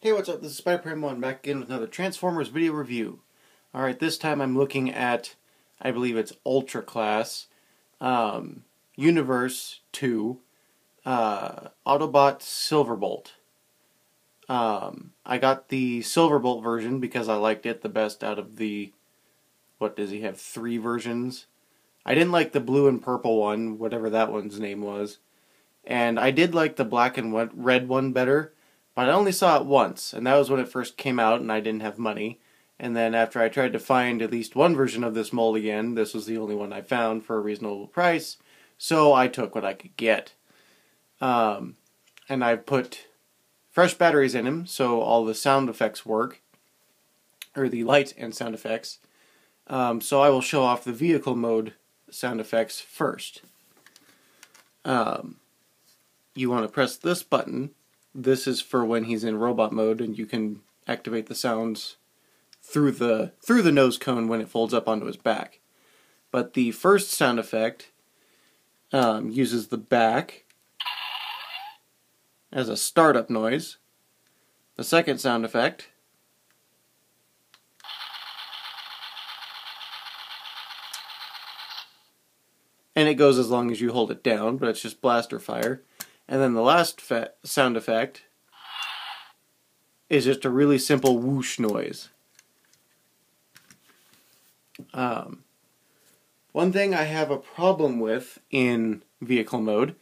Hey, what's up? This is Spider-Prime1 back again with another Transformers video review. Alright, this time I'm looking at, I believe it's Ultra Class, Universe 2, Autobot Silverbolt. I got the Silverbolt version because I liked it the best out of the, what does he have, 3 versions? I didn't like the blue and purple one, whatever that one's name was. And I did like the black and red one better. But I only saw it once, and that was when it first came out and I didn't have money. And then after I tried to find at least one version of this mold again, this was the only one I found for a reasonable price, so I took what I could get. And I put fresh batteries in him, so all the sound effects work, or the light and sound effects. So I will show off the vehicle mode sound effects first. You want to press this button. This is for when he's in robot mode, and you can activate the sounds through the nose cone when it folds up onto his back. But the first sound effect uses the back as a startup noise. The second sound effect and it goes as long as you hold it down, but it's just blaster fire. And then the last sound effect is just a really simple whoosh noise. One thing I have a problem with in vehicle mode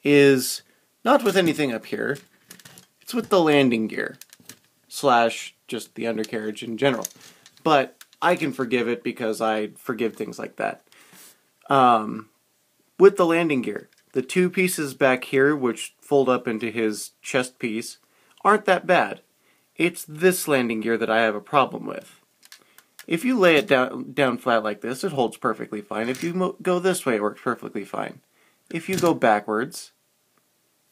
is not with anything up here, it's with the landing gear, slash just the undercarriage in general. But I can forgive it because I forgive things like that. With the landing gear, the 2 pieces back here, which fold up into his chest piece, aren't that bad. It's this landing gear that I have a problem with. If you lay it down flat like this, it holds perfectly fine. If you go this way, it works perfectly fine. If you go backwards,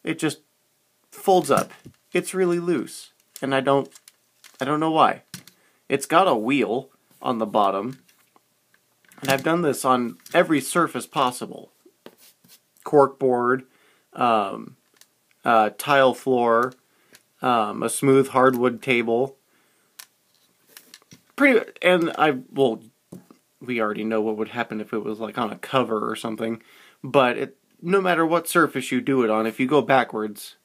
it just folds up. It's really loose, and I don't know why. It's got a wheel on the bottom, and I've done this on every surface possible. Corkboard, tile floor, a smooth hardwood table. We already know what would happen if it was like on a cover or something, but no matter what surface you do it on, if you go backwards,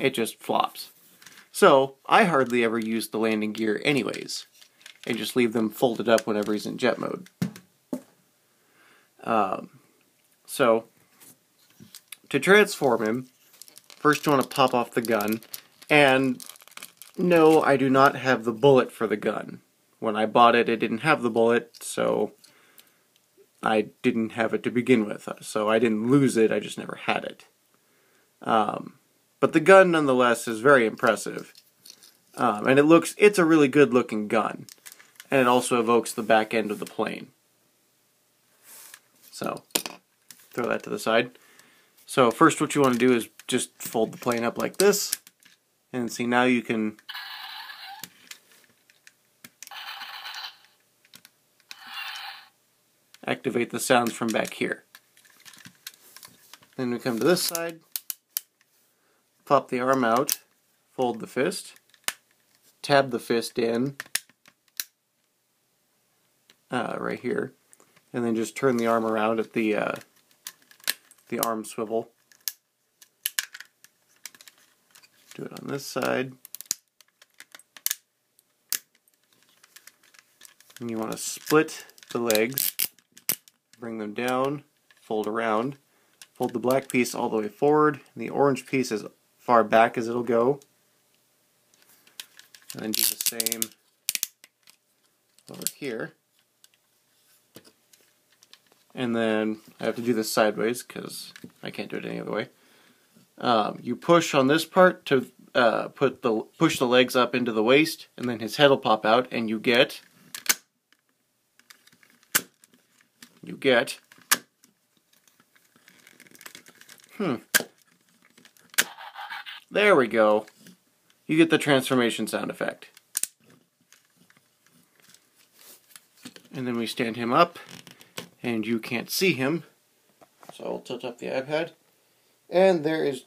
it just flops. So, I hardly ever use the landing gear anyways. I just leave them folded up whenever he's in jet mode. So, to transform him, first you want to pop off the gun, and no, I do not have the bullet for the gun. When I bought it, it didn't have the bullet, so I didn't have it to begin with. So I didn't lose it, I just never had it. But the gun, nonetheless, is very impressive. And it's a really good looking gun. And it also evokes the back end of the plane. So, throw that to the side. So first what you want to do is just fold the plane up like this. And see, now you can activate the sounds from back here. Then we come to this side, pop the arm out, fold the fist, tab the fist in right here, and then just turn the arm around at the arm swivel. Do it on this side. And you want to split the legs, bring them down, fold around, fold the black piece all the way forward, and the orange piece as far back as it'll go. And then do the same over here. And then I have to do this sideways because I can't do it any other way. You push on this part to push the legs up into the waist, and then his head will pop out, and you get there we go. You get the transformation sound effect. And then we stand him up, and you can't see him, so I'll tilt up the iPad. And there is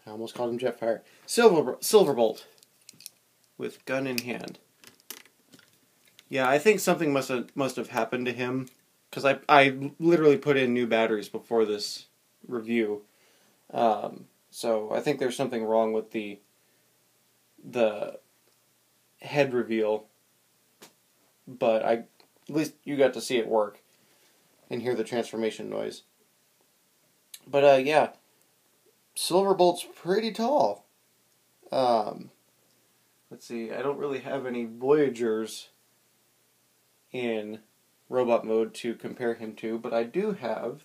I almost called him Jetfire. Silverbolt with gun in hand. Yeah, I think something must have happened to him, because I literally put in new batteries before this review. So I think there's something wrong with the head reveal, but at least you got to see it work and hear the transformation noise. But yeah, Silverbolt's pretty tall. Let's see, I don't really have any Voyagers in robot mode to compare him to, but I do have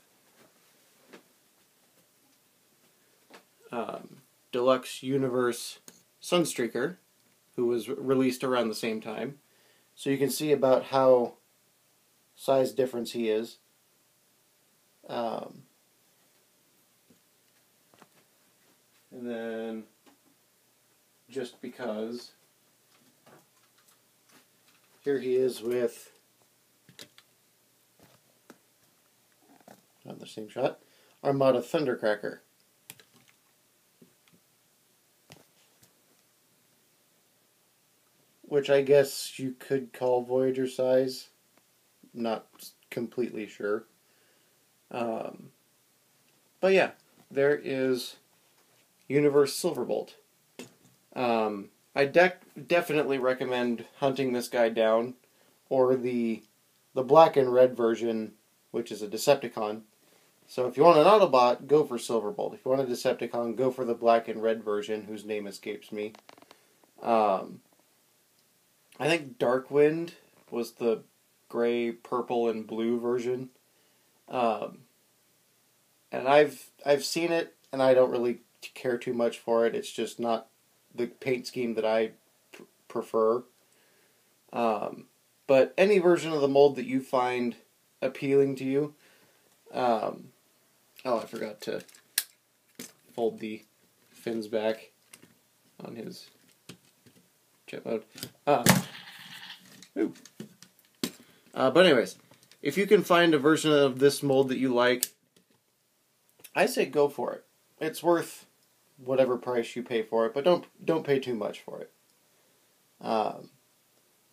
Deluxe Universe Sunstreaker, who was released around the same time. So you can see about how size difference he is. And then, just because, here he is with, not the same shot, Armada Thundercracker. Which I guess you could call Voyager size. Not completely sure. But yeah, there is Universe Silverbolt. I definitely recommend hunting this guy down, or the black and red version, which is a Decepticon. So if you want an Autobot, go for Silverbolt. If you want a Decepticon, go for the black and red version, whose name escapes me. I think Darkwind was the gray, purple, and blue version. And I've seen it, and I don't really care too much for it. It's just not the paint scheme that I prefer. But any version of the mold that you find appealing to you. Oh, I forgot to fold the fins back on his jet mode. But anyways, if you can find a version of this mold that you like, I say go for it. It's worth whatever price you pay for it, but don't pay too much for it.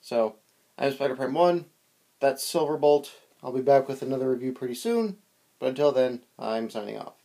So, I'm Spider Prime 1, that's Silverbolt. I'll be back with another review pretty soon, but until then, I'm signing off.